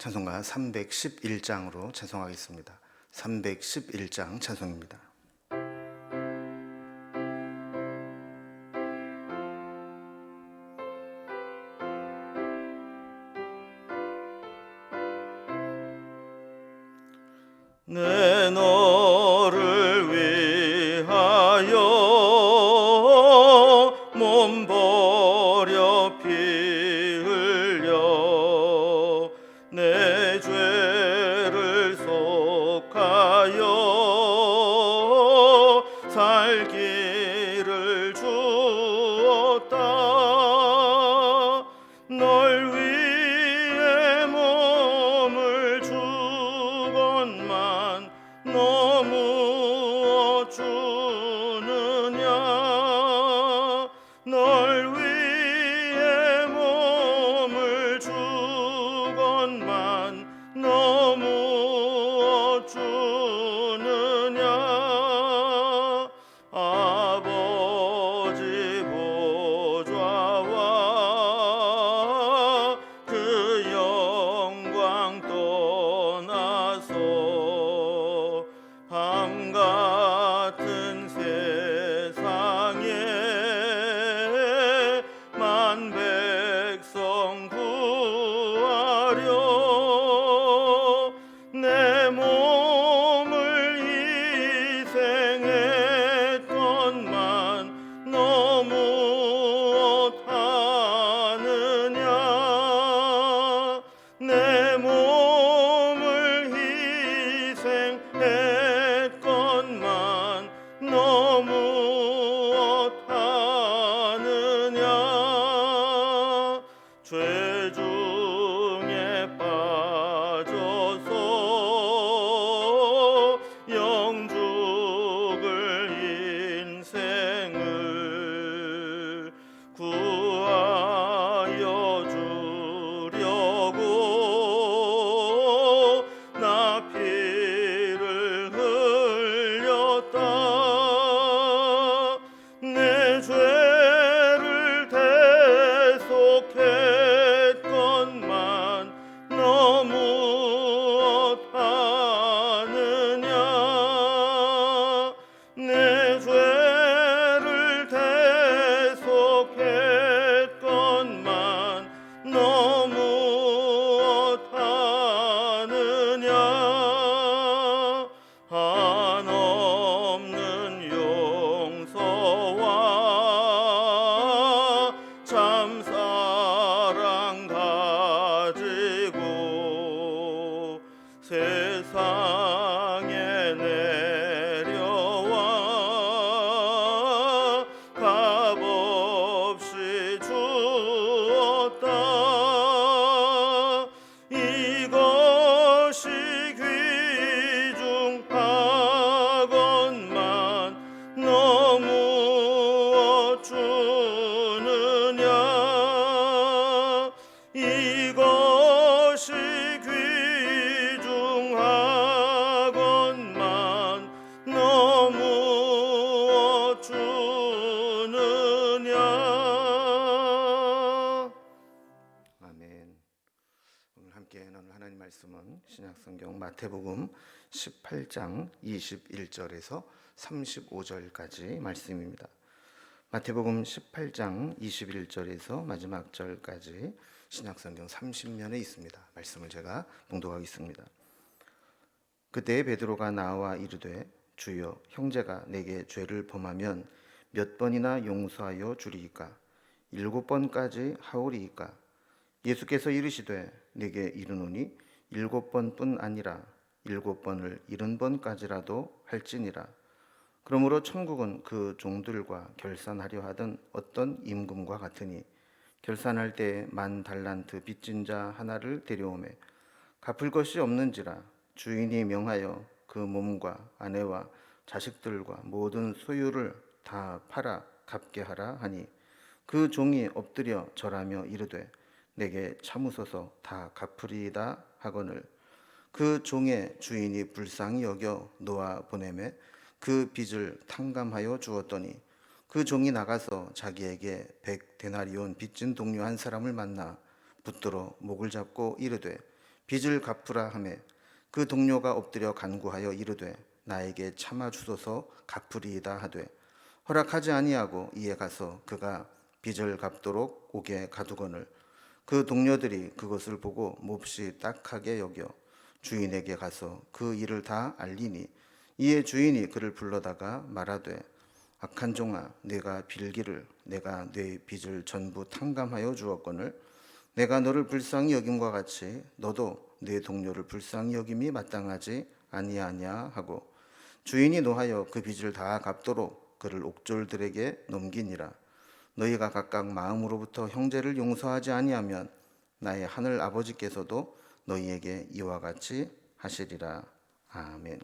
찬송가 311장으로 찬송하겠습니다. 311장 찬송입니다. 내 너를 위하여 몸 버려 피 흘려 내 죄를 속하여 살기를 주었다. 널 위해 몸을 주건만 너무 어쭈느냐. 널 위해 몸을 주건만 너무 어쭈느냐. 아버지 보좌와 그 영광 떠나서 밤 같은 세상에 만 백성 구하려 내 몸을 희생했건만 너무 어떠하느냐. 내 몸을 희생했건만 너무 어떠하느냐. 죄 중에 빠져서 영죽을 인생을 구하여 주려고 나 피를 흘렸다. 내 죄를 대속했건만 너무 어떠하느냐. 내 죄를 대속했건만 너무 어떠하느냐. 한없는 용서와 참 사랑 가지고 세상에 내려와 값없이 주었다. 이것이 귀중하건만 너무 어쭈느냐. 이것이 귀중하건만 너무 어쭈느냐. 아멘. 오늘 함께 나눌 하나님 말씀은 신약성경 마태복음 18장 21절에서 35절까지 말씀입니다. 마태복음 18장 21절에서 마지막 절까지 신약성경 30면에 있습니다. 말씀을 제가 봉독하겠습니다. 그때 베드로가 나와 이르되 주여, 형제가 내게 죄를 범하면 몇 번이나 용서하여 주리이까? 7번까지 하오리이까? 예수께서 이르시되 내게 이르노니 7번뿐 아니라 7번을 70번까지라도 할지니라. 그러므로 천국은 그 종들과 결산하려 하던 어떤 임금과 같으니 결산할 때에 10,000달란트 빚진 자 하나를 데려오매 갚을 것이 없는지라 주인이 명하여 그 몸과 아내와 자식들과 모든 소유를 다 팔아 갚게 하라 하니 그 종이 엎드려 절하며 이르되 내게 참으소서 다 갚으리이다 하거늘 그 종의 주인이 불쌍히 여겨 놓아 보내매 그 빚을 탕감하여 주었더니 그 종이 나가서 자기에게 100데나리온 빚진 동료 한 사람을 만나 붙들어 목을 잡고 이르되 빚을 갚으라 하매 그 동료가 엎드려 간구하여 이르되 나에게 참아 주소서 갚으리이다 하되 허락하지 아니하고 이에 가서 그가 빚을 갚도록 옥에 가두거늘 그 동료들이 그것을 보고 몹시 딱하게 여겨 주인에게 가서 그 일을 다 알리니 이에 주인이 그를 불러다가 말하되 악한 종아 내가 빌기를 내가 네 빚을 전부 탕감하여 주었거늘 내가 너를 불쌍히 여김과 같이 너도 네 동료를 불쌍히 여김이 마땅하지 아니하냐 하고 주인이 노하여 그 빚을 다 갚도록 그를 옥졸들에게 넘기니라. 너희가 각각 마음으로부터 형제를 용서하지 아니하면 나의 하늘 아버지께서도 너희에게 이와 같이 하시리라. 아멘.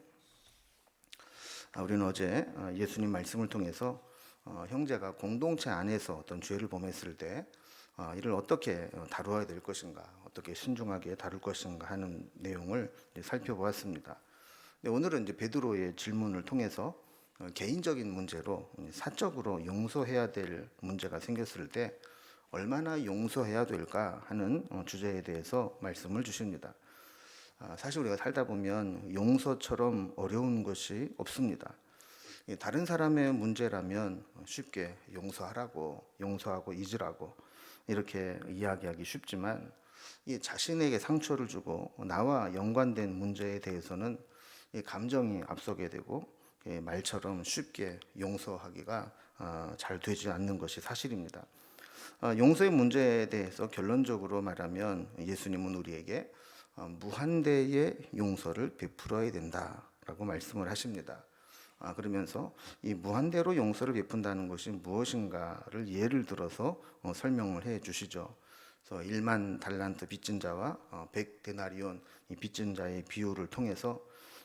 우리는 어제 예수님 말씀을 통해서 형제가 공동체 안에서 어떤 죄를 범했을 때 이를 어떻게 다루어야 될 것인가, 어떻게 신중하게 다룰 것인가 하는 내용을 살펴보았습니다. 오늘은 이제 베드로의 질문을 통해서 개인적인 문제로 사적으로 용서해야 될 문제가 생겼을 때 얼마나 용서해야 될까 하는 주제에 대해서 말씀을 주십니다. 사실 우리가 살다 보면 용서처럼 어려운 것이 없습니다. 다른 사람의 문제라면 쉽게 용서하고 잊으라고 이렇게 이야기하기 쉽지만 이 자신에게 상처를 주고 나와 연관된 문제에 대해서는 이 감정이 앞서게 되고 말처럼 쉽게 용서하기가 잘 되지 않는 것이 사실입니다. 용서의 문제에 대해서 결론적으로 말하면 예수님은 우리에게 무한대의 용서를 베풀어야 된다라고 말씀을 하십니다. 그러면서 이 무한대로 용서를 베푼다는 것이 무엇인가를 예를 들어서 설명을 해 주시죠. 그래서 1만 달란트 빚진 자와 100데나리온 이 빚진 자의 비유를 통해서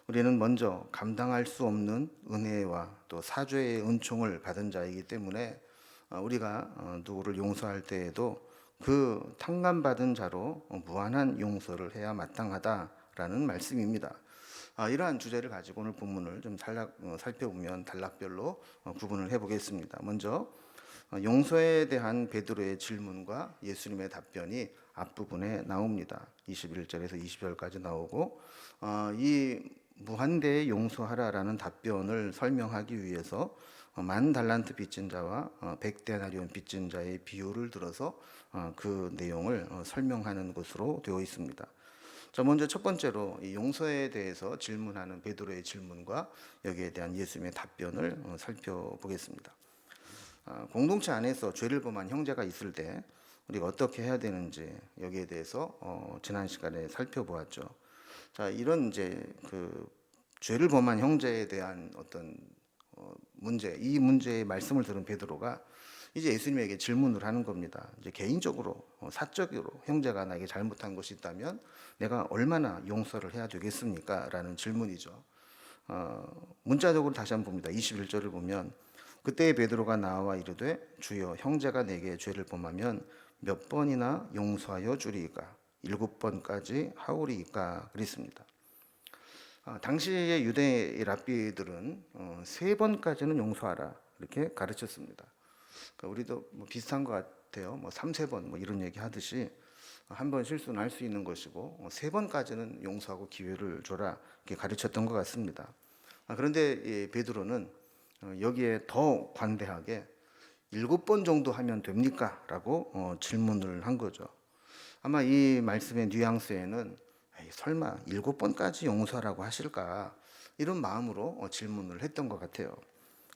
우리는 먼저 감당할 수 없는 은혜와 또 사죄의 은총을 받은 자이기 때문에 우리가 누구를 용서할 때에도 그 탕감받은 자로 무한한 용서를 해야 마땅하다라는 말씀입니다. 이러한 주제를 가지고 오늘 본문을 좀 살펴보면 단락별로 구분을 해보겠습니다. 먼저 용서에 대한 베드로의 질문과 예수님의 답변이 앞부분에 나옵니다. 21절에서 20절까지 나오고 이 무한대의 용서하라라는 답변을 설명하기 위해서 10,000달란트 빚진 자와 100데나리온 빚진 자의 비유를 들어서 그 내용을 설명하는 것으로 되어 있습니다. 자, 먼저 첫 번째로 이 용서에 대해서 질문하는 베드로의 질문과 여기에 대한 예수님의 답변을 살펴보겠습니다. 공동체 안에서 죄를 범한 형제가 있을 때 우리가 어떻게 해야 되는지 여기에 대해서 지난 시간에 살펴보았죠. 자, 이런 이제 그 죄를 범한 형제에 대한 어떤 문제, 이 문제의 말씀을 들은 베드로가 이제 예수님에게 질문을 하는 겁니다. 이제 개인적으로 사적으로 형제가 나에게 잘못한 것이 있다면 내가 얼마나 용서를 해야 되겠습니까? 라는 질문이죠. 문자적으로 다시 한번 봅니다. 21절을 보면 그때 베드로가 나와 이르되 주여 형제가 내게 죄를 범하면 몇 번이나 용서하여 주리이까 7번까지 하오리이까 그랬습니다. 당시의 유대 랍비들은 3번까지는 용서하라 이렇게 가르쳤습니다. 그러니까 우리도 뭐 비슷한 것 같아요. 뭐 3-4번 뭐 이런 얘기 하듯이 한 번 실수는 할 수 있는 것이고 3번까지는 용서하고 기회를 줘라 이렇게 가르쳤던 것 같습니다. 그런데 베드로는 여기에 더 관대하게 7번 정도 하면 됩니까? 라고 질문을 한 거죠. 아마 이 말씀의 뉘앙스에는 설마 7번까지 용서하라고 하실까? 이런 마음으로 질문을 했던 것 같아요.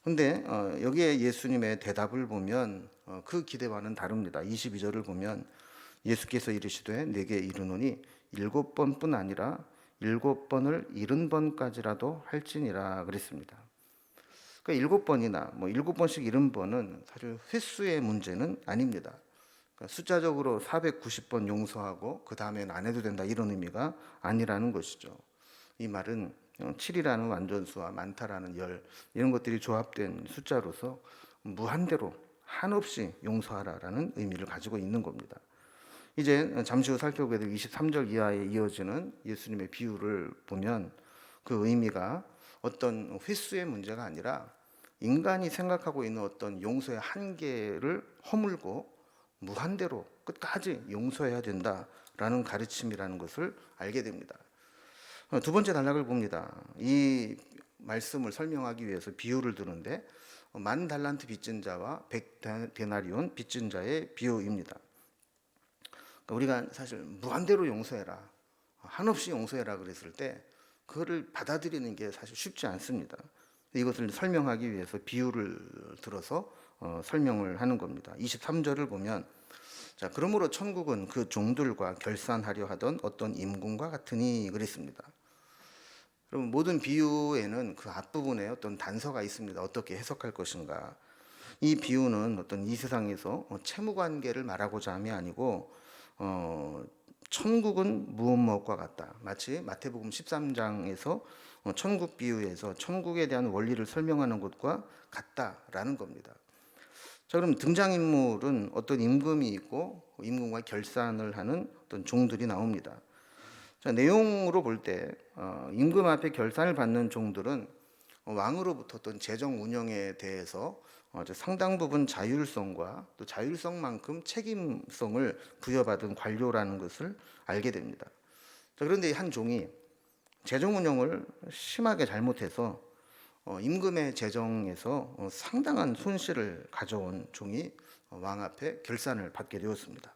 근데 여기에 예수님의 대답을 보면 그 기대와는 다릅니다. 22절을 보면 예수께서 이르시되 내게 이르노니 7번뿐 아니라 7번을 70번까지라도 할지니라 그랬습니다. 그러니까 7번이나 뭐 7번씩 70번은 사실 횟수의 문제는 아닙니다. 그러니까 숫자적으로 490번 용서하고 그 다음에는 안 해도 된다 이런 의미가 아니라는 것이죠. 이 말은 7이라는 완전수와 많다라는 열 이런 것들이 조합된 숫자로서 무한대로 한없이 용서하라라는 의미를 가지고 있는 겁니다. 이제 잠시 후 살펴보게 될 23절 이하에 이어지는 예수님의 비유를 보면 그 의미가 어떤 횟수의 문제가 아니라 인간이 생각하고 있는 어떤 용서의 한계를 허물고 무한대로 끝까지 용서해야 된다라는 라는 가르침이라는 것을 알게 됩니다. 두 번째 단락을 봅니다. 이 말씀을 설명하기 위해서 비유를 드는데 만 달란트 빚진 자와 100데나리온 빚진 자의 비유입니다. 그러니까 우리가 사실 무한대로 용서해라, 한없이 용서해라 그랬을 때 그거를 받아들이는 게 사실 쉽지 않습니다. 이것을 설명하기 위해서 비유를 들어서 설명을 하는 겁니다. 23절을 보면, 자, 그러므로 천국은 그 종들과 결산하려 하던 어떤 임금과 같으니 그랬습니다. 그럼 모든 비유에는 그 앞부분에 어떤 단서가 있습니다. 어떻게 해석할 것인가. 이 비유는 어떤 이 세상에서 채무 관계를 말하고자 함이 아니고 천국은 무엇 무엇과 같다. 마치 마태복음 13장에서 천국 비유에서 천국에 대한 원리를 설명하는 것과 같다라는 겁니다. 자, 그럼 등장인물은 어떤 임금이 있고 임금과 결산을 하는 어떤 종들이 나옵니다. 자, 내용으로 볼 때 임금 앞에 결산을 받는 종들은 왕으로부터 어떤 재정 운영에 대해서 상당 부분 자율성과 또 자율성만큼 책임성을 부여받은 관료라는 것을 알게 됩니다. 자, 그런데 한 종이 재정 운영을 심하게 잘못해서 임금의 재정에서 상당한 손실을 가져온 종이 왕 앞에 결산을 받게 되었습니다.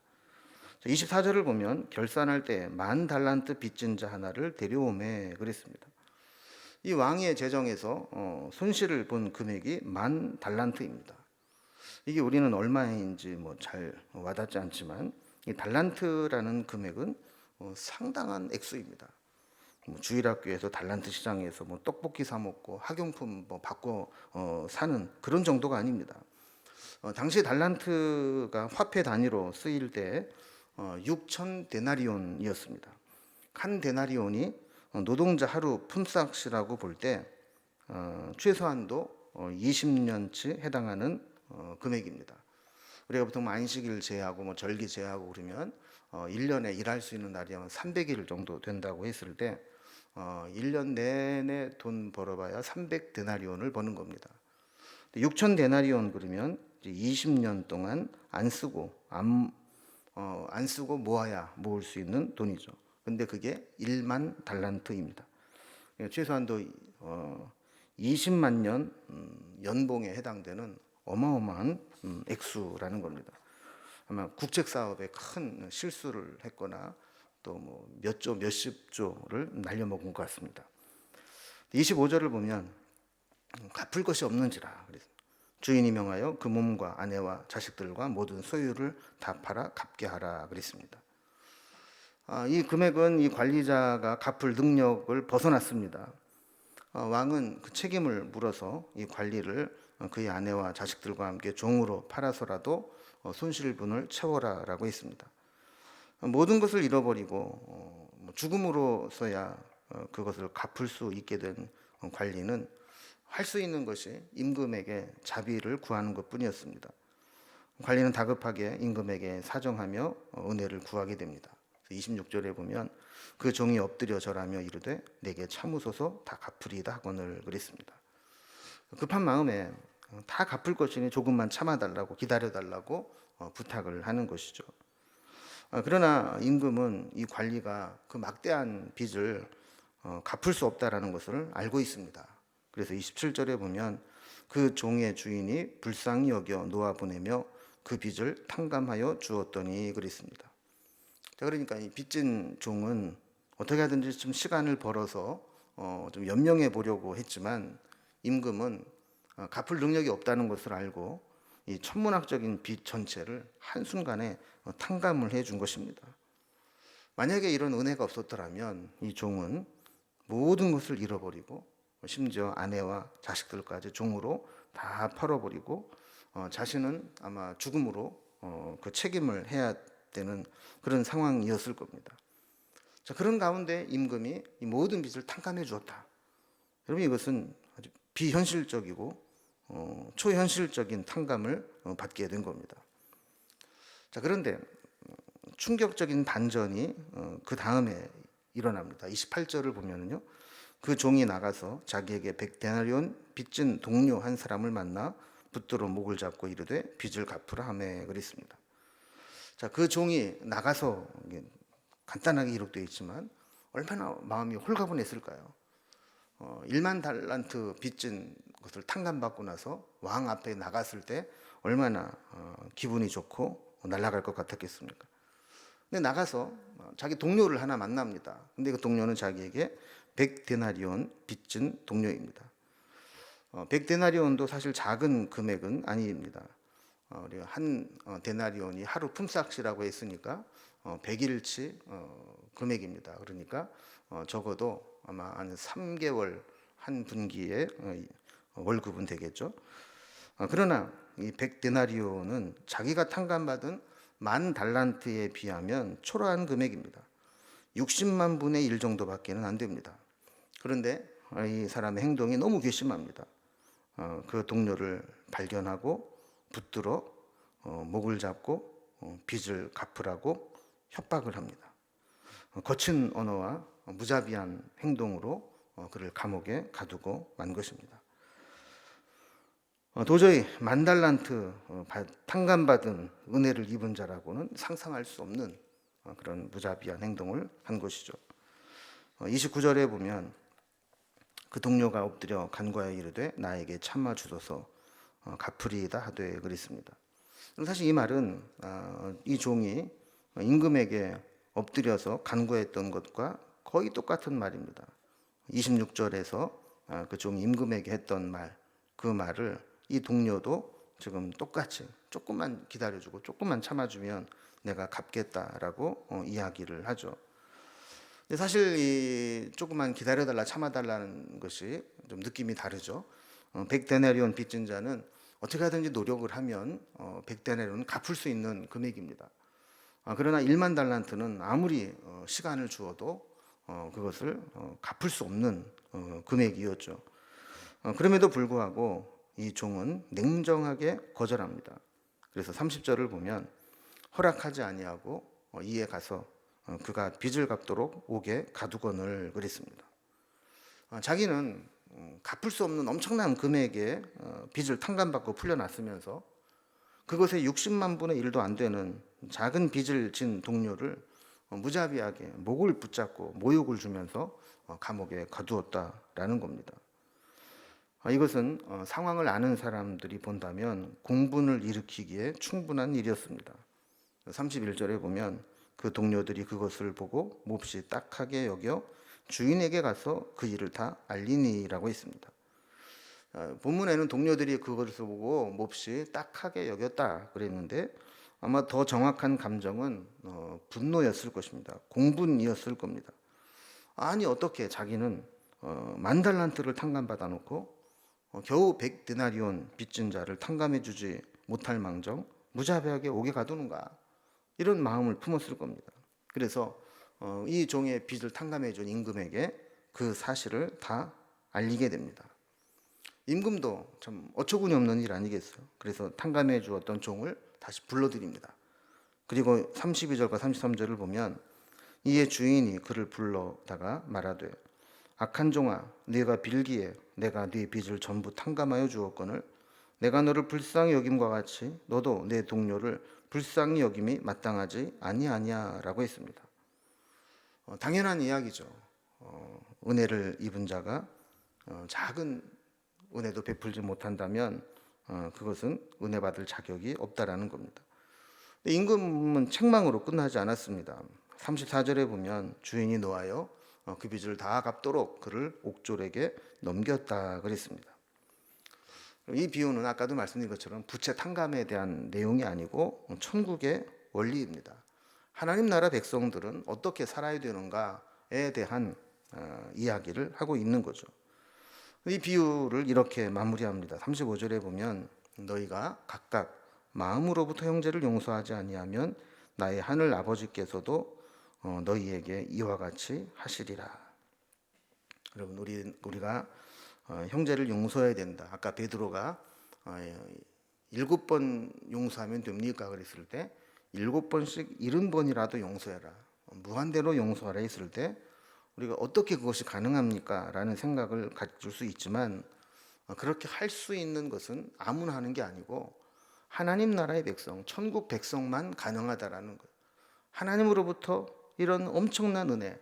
24절을 보면 결산할 때 만 달란트 빚진 자 하나를 데려오매 그랬습니다. 이 왕의 재정에서 손실을 본 금액이 만 달란트입니다. 이게 우리는 얼마인지 잘 와닿지 않지만 이 달란트라는 금액은 상당한 액수입니다. 주일학교에서 달란트 시장에서 떡볶이 사 먹고 학용품 바꿔 사는 그런 정도가 아닙니다. 당시 달란트가 화폐 단위로 쓰일 때 6천 데나리온이었습니다. 한 데나리온이 노동자 하루 품삯이라고 볼 때 최소한도 20년치 해당하는 금액입니다. 우리가 보통 안식일 제하고 절기 제하고 그러면 1년에 일할 수 있는 날이 한 300일 정도 된다고 했을 때 1년 내내 돈 벌어봐야 300데나리온을 버는 겁니다. 6천 데나리온 그러면 20년 동안 안 쓰고 모아야 모을 수 있는 돈이죠. 근데 그게 1만 달란트입니다. 최소한도 20만 년 연봉에 해당되는 어마어마한 액수라는 겁니다. 아마 국책 사업에 큰 실수를 했거나 또 몇십 조를 날려먹은 것 같습니다. 25절을 보면 갚을 것이 없는지라 그래서 주인이 명하여 그 몸과 아내와 자식들과 모든 소유를 다 팔아 갚게 하라 그랬습니다. 이 금액은 이 관리자가 갚을 능력을 벗어났습니다. 왕은 그 책임을 물어서 이 관리를 그의 아내와 자식들과 함께 종으로 팔아서라도 손실분을 채워라라고 했습니다. 모든 것을 잃어버리고 죽음으로서야 그것을 갚을 수 있게 된 관리는 할 수 있는 것이 임금에게 자비를 구하는 것뿐이었습니다. 관리는 다급하게 임금에게 사정하며 은혜를 구하게 됩니다. 26절에 보면 그 종이 엎드려 절하며 이르되 내게 참으소서 다 갚으리이다 하거늘 그랬습니다. 급한 마음에 다 갚을 것이니 조금만 참아달라고 기다려달라고 부탁을 하는 것이죠. 그러나 임금은 이 관리가 그 막대한 빚을 갚을 수 없다라는 것을 알고 있습니다. 그래서 27절에 보면 그 종의 주인이 불쌍히 여겨 놓아보내며 그 빚을 탕감하여 주었더니 그랬습니다. 자, 그러니까 이 빚진 종은 어떻게 하든지 좀 시간을 벌어서 좀 연명해 보려고 했지만 임금은 갚을 능력이 없다는 것을 알고 이 천문학적인 빚 전체를 한순간에 탕감을 해준 것입니다. 만약에 이런 은혜가 없었더라면 이 종은 모든 것을 잃어버리고 심지어 아내와 자식들까지 종으로 다 팔아버리고 자신은 아마 죽음으로 그 책임을 해야 되는 그런 상황이었을 겁니다. 자, 그런 가운데 임금이 이 모든 빚을 탕감해 주었다. 여러분 이것은 아주 비현실적이고 초현실적인 탕감을 받게 된 겁니다. 자, 그런데 충격적인 반전이 그 다음에 일어납니다. 28절을 보면요, 그 종이 나가서 자기에게 100데나리온 빚진 동료 한 사람을 만나 붙들어 목을 잡고 이르되 빚을 갚으라 하매 그랬습니다. 자, 그 종이 나가서 간단하게 기록되어 있지만 얼마나 마음이 홀가분했을까요? 1만 달란트 빚진 것을 탕감받고 나서 왕 앞에 나갔을 때 얼마나 기분이 좋고 날아갈 것 같았겠습니까? 근데 나가서 자기 동료를 하나 만납니다. 근데 그 동료는 자기에게 100데나리온 빚진 동료입니다. 100데나리온도 사실 작은 금액은 아닙니다. 우리가 한 데나리온이 하루 품삯이라고 했으니까 100일치 금액입니다. 그러니까 적어도 아마 한 3개월 한 분기의 월급은 되겠죠. 그러나 이 100데나리온은 자기가 탕감받은 10,000달란트에 비하면 초라한 금액입니다. 60만 분의 1 정도밖에는 안 됩니다. 그런데 이 사람의 행동이 너무 괘씸합니다. 그 동료를 발견하고 붙들어 목을 잡고 빚을 갚으라고 협박을 합니다. 거친 언어와 무자비한 행동으로 그를 감옥에 가두고 만 것입니다. 도저히 10,000달란트 탕감받은 은혜를 입은 자라고는 상상할 수 없는 그런 무자비한 행동을 한 것이죠. 29절에 보면 그 동료가 엎드려 간과하여 이르되 나에게 참아 주소서 갚으리이다 하되 그랬습니다. 사실 이 말은 이 종이 임금에게 엎드려서 간구했던 것과 거의 똑같은 말입니다. 26절에서 그 종이 임금에게 했던 말, 그 말을 이 동료도 지금 똑같이 조금만 기다려주고 조금만 참아주면 내가 갚겠다라고 이야기를 하죠. 근데 사실 이 조금만 기다려달라 참아달라는 것이 좀 느낌이 다르죠. 100데나리온 빚진 자는 어떻게 하든지 노력을 하면 100데나리온은 갚을 수 있는 금액입니다. 그러나 1만 달란트는 아무리 시간을 주어도 그것을 갚을 수 없는 금액이었죠. 그럼에도 불구하고 이 종은 냉정하게 거절합니다. 그래서 30절을 보면 허락하지 아니하고 이에 가서 그가 빚을 갚도록 옥에 가두거늘 그랬습니다. 자기는 갚을 수 없는 엄청난 금액의 빚을 탕감받고 풀려났으면서 그것의 60만 분의 1도 안 되는 작은 빚을 진 동료를 무자비하게 목을 붙잡고 모욕을 주면서 감옥에 가두었다라는 겁니다. 이것은 상황을 아는 사람들이 본다면 공분을 일으키기에 충분한 일이었습니다. 31절에 보면 그 동료들이 그것을 보고 몹시 딱하게 여겨 주인에게 가서 그 일을 다 알리니라고 했습니다. 본문에는 동료들이 그것을 보고 몹시 딱하게 여겼다 그랬는데 아마 더 정확한 감정은 분노였을 것입니다. 공분이었을 겁니다. 아니 어떻게 자기는 10,000달란트를 탕감받아 놓고 겨우 100데나리온 빚진 자를 탕감해 주지 못할 망정 무자비하게 옥에 가두는가, 이런 마음을 품었을 겁니다. 그래서 이 종의 빚을 탕감해 준 임금에게 그 사실을 다 알리게 됩니다. 임금도 참 어처구니 없는 일 아니겠어요. 그래서 탕감해 주었던 종을 다시 불러드립니다. 그리고 32절과 33절을 보면 이에 주인이 그를 불러다가 말하되 악한 종아, 네가 빌기에 내가 네 빚을 전부 탕감하여 주었거늘 내가 너를 불쌍히 여김과 같이 너도 내 동료를 불쌍히 여김이 마땅하지 아니하냐라고 했습니다. 당연한 이야기죠. 은혜를 입은 자가 작은 은혜도 베풀지 못한다면 그것은 은혜 받을 자격이 없다라는 겁니다. 임금은 책망으로 끝나지 않았습니다. 34절에 보면 주인이 노하여 그 빚을 다 갚도록 그를 옥졸에게 넘겼다 그랬습니다. 이 비유는 아까도 말씀드린 것처럼 부채 탕감에 대한 내용이 아니고 천국의 원리입니다. 하나님 나라 백성들은 어떻게 살아야 되는가에 대한 이야기를 하고 있는 거죠. 이 비유를 이렇게 마무리합니다. 35절에 보면 너희가 각각 마음으로부터 형제를 용서하지 아니하면 나의 하늘 아버지께서도 너희에게 이와 같이 하시리라. 여러분 우리가 형제를 용서해야 된다. 아까 베드로가 7번 용서하면 됩니까? 그랬을 때 7번씩 70번이라도 용서해라. 무한대로 용서하라 했을 때 우리가 어떻게 그것이 가능합니까? 라는 생각을 가질 수 있지만 그렇게 할 수 있는 것은 아무나 하는 게 아니고 하나님 나라의 백성, 천국 백성만 가능하다라는 거예요. 하나님으로부터 이런 엄청난 은혜,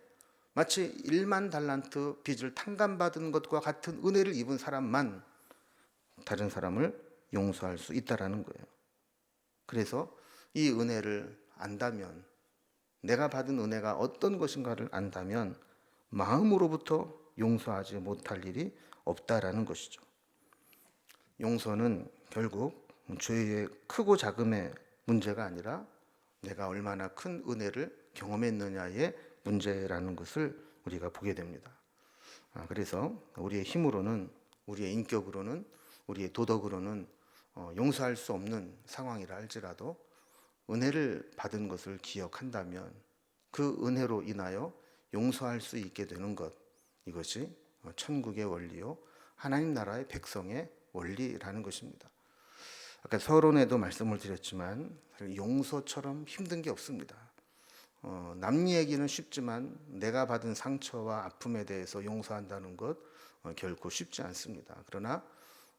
마치 1만 달란트 빚을 탕감받은 것과 같은 은혜를 입은 사람만 다른 사람을 용서할 수 있다라는 거예요. 그래서 이 은혜를 안다면, 내가 받은 은혜가 어떤 것인가를 안다면 마음으로부터 용서하지 못할 일이 없다라는 것이죠. 용서는 결국 죄의 크고 작음의 문제가 아니라 내가 얼마나 큰 은혜를 경험했느냐의 문제라는 것을 우리가 보게 됩니다. 그래서 우리의 힘으로는, 우리의 인격으로는, 우리의 도덕으로는 용서할 수 없는 상황이라 할지라도 은혜를 받은 것을 기억한다면 그 은혜로 인하여 용서할 수 있게 되는 것, 이것이 천국의 원리요 하나님 나라의 백성의 원리라는 것입니다. 아까 서론에도 말씀을 드렸지만 용서처럼 힘든 게 없습니다. 남 얘기는 쉽지만 내가 받은 상처와 아픔에 대해서 용서한다는 것 결코 쉽지 않습니다. 그러나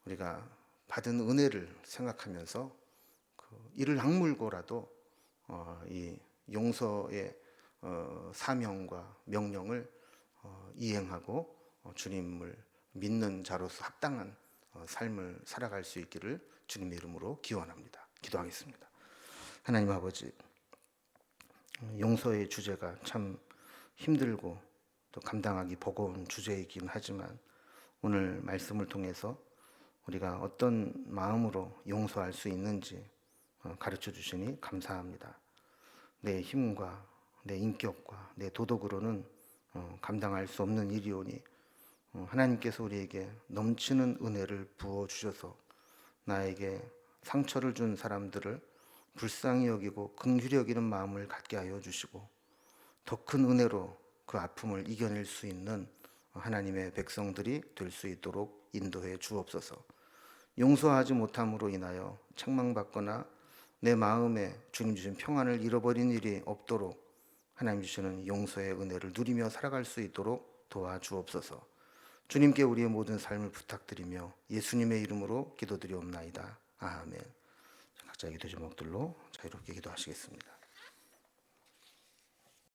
우리가 받은 은혜를 생각하면서 이를 악물고라도 이 용서의 사명과 명령을 이행하고 주님을 믿는 자로서 합당한 삶을 살아갈 수 있기를 주님의 이름으로 기원합니다. 기도하겠습니다. 하나님 아버지, 용서의 주제가 참 힘들고 또 감당하기 버거운 주제이긴 하지만 오늘 말씀을 통해서 우리가 어떤 마음으로 용서할 수 있는지 가르쳐 주시니 감사합니다. 내 힘과 내 인격과 내 도덕으로는 감당할 수 없는 일이오니 하나님께서 우리에게 넘치는 은혜를 부어 주셔서 나에게 상처를 준 사람들을 불쌍히 여기고 긍휼히 여기는 마음을 갖게 하여 주시고 더 큰 은혜로 그 아픔을 이겨낼 수 있는 하나님의 백성들이 될 수 있도록 인도해 주옵소서. 용서하지 못함으로 인하여 책망받거나 내 마음에 주님 주신 평안을 잃어버린 일이 없도록 하나님 주시는 용서의 은혜를 누리며 살아갈 수 있도록 도와주옵소서. 주님께 우리의 모든 삶을 부탁드리며 예수님의 이름으로 기도드리옵나이다. 아멘. 각자 기도 제목들로 자유롭게 기도하시겠습니다.